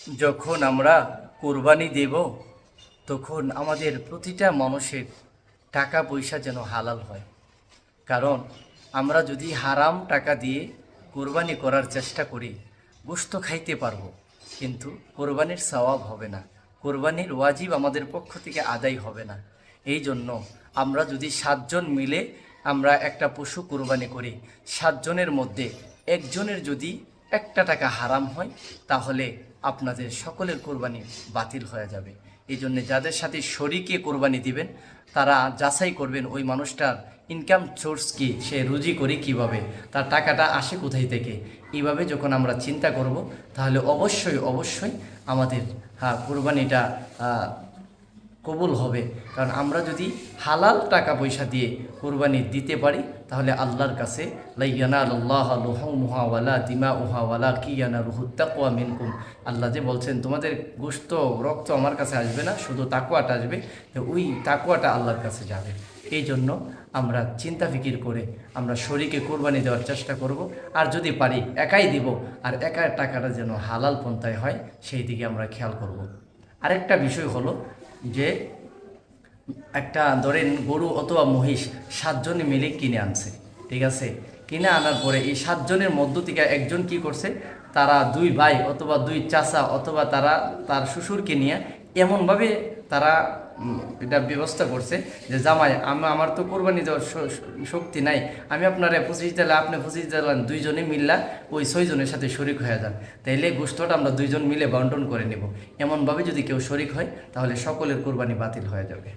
যখন আমরা কোরবানি দেব তখন আমাদের প্রতিটা মানুষের টাকা পয়সা যেন হালাল হয়। কারণ আমরা যদি হারাম টাকা দিয়ে কোরবানি করার চেষ্টা করি গোশত খাইতে পারবো, কিন্তু কোরবানির সওয়াব হবে না, কোরবানির ওয়াজিব আমাদের পক্ষ থেকে আদায় হবে না। এই জন্য আমরা যদি 7 জন মিলে আমরা একটা পশু কোরবানি করি, 7 জনের মধ্যে একজনের যদি একটা টাকা হারাম হয় তাহলে আপনাদের সকলের কোরবানি বাতিল হয়ে যাবে। এই জন্য যাদের সাথে শরীকে কোরবানি দিবেন তারা যাচাই করবেন ওই মানুষটার ইনকাম সোর্স কি, সে রুজি করে কিভাবে, তার টাকাটা আসে কোথায় থেকে। এইভাবে যখন আমরা চিন্তা করব তাহলে অবশ্যই অবশ্যই আমাদের কোরবানিটা কবুল হবে। কারণ আমরা যদি হালাল টাকা পয়সা দিয়ে কোরবানি দিতে পারি তাহলে আল্লাহর কাছে লা ইয়ানালুল্লাহু লুহুমুহা ওয়ালা দিমাউহা ওয়ালাকিন ইয়ানালুহুত তাকওয়া মিনকুম। আল্লাহ যে বলছেন তোমাদের গোশত রক্ত আমার কাছে আসবে না, শুধু তাকওয়াটা আসবে, ওই তাকওয়াটা আল্লাহর কাছে যাবে। এই জন্য আমরা চিন্তা ফিকির করে আমরা শরীকে কোরবানি দেওয়ার চেষ্টা করব। আর যদি পারি একাই দিব, আর একার টাকাটা যেন হালাল পন্থায় হয় সেই দিকে আমরা খেয়াল করব। আরেকটা বিষয় হলো যে একটা ধরেন গরু অথবা মহিষ 7 জনে মিলে কিনে আনছে, ঠিক আছে? কিনে আনার পরে এই 7 জনের মধ্য থেকে একজন কি করছে, তারা 2 ভাই অথবা 2 চাচা অথবা তারা তার শ্বশুরকে নিয়ে এমনভাবে তারা এটা ব্যবস্থা করছে যে জামাই আমার তো কোরবানি দেওয়ার শক্তি নাই, আমি আপনারা 25 দিলাম, আপনি 25 দিলেন, 2 জনে মিললা ওই 6 জনের সাথে শরিক হয়ে যান, তাইলে গোশতটা আমরা 2 জন মিলে বন্টন করে নেব। এমনভাবে যদি কেউ শরিক হয় তাহলে সকলের কোরবানি বাতিল হয়ে যাবে।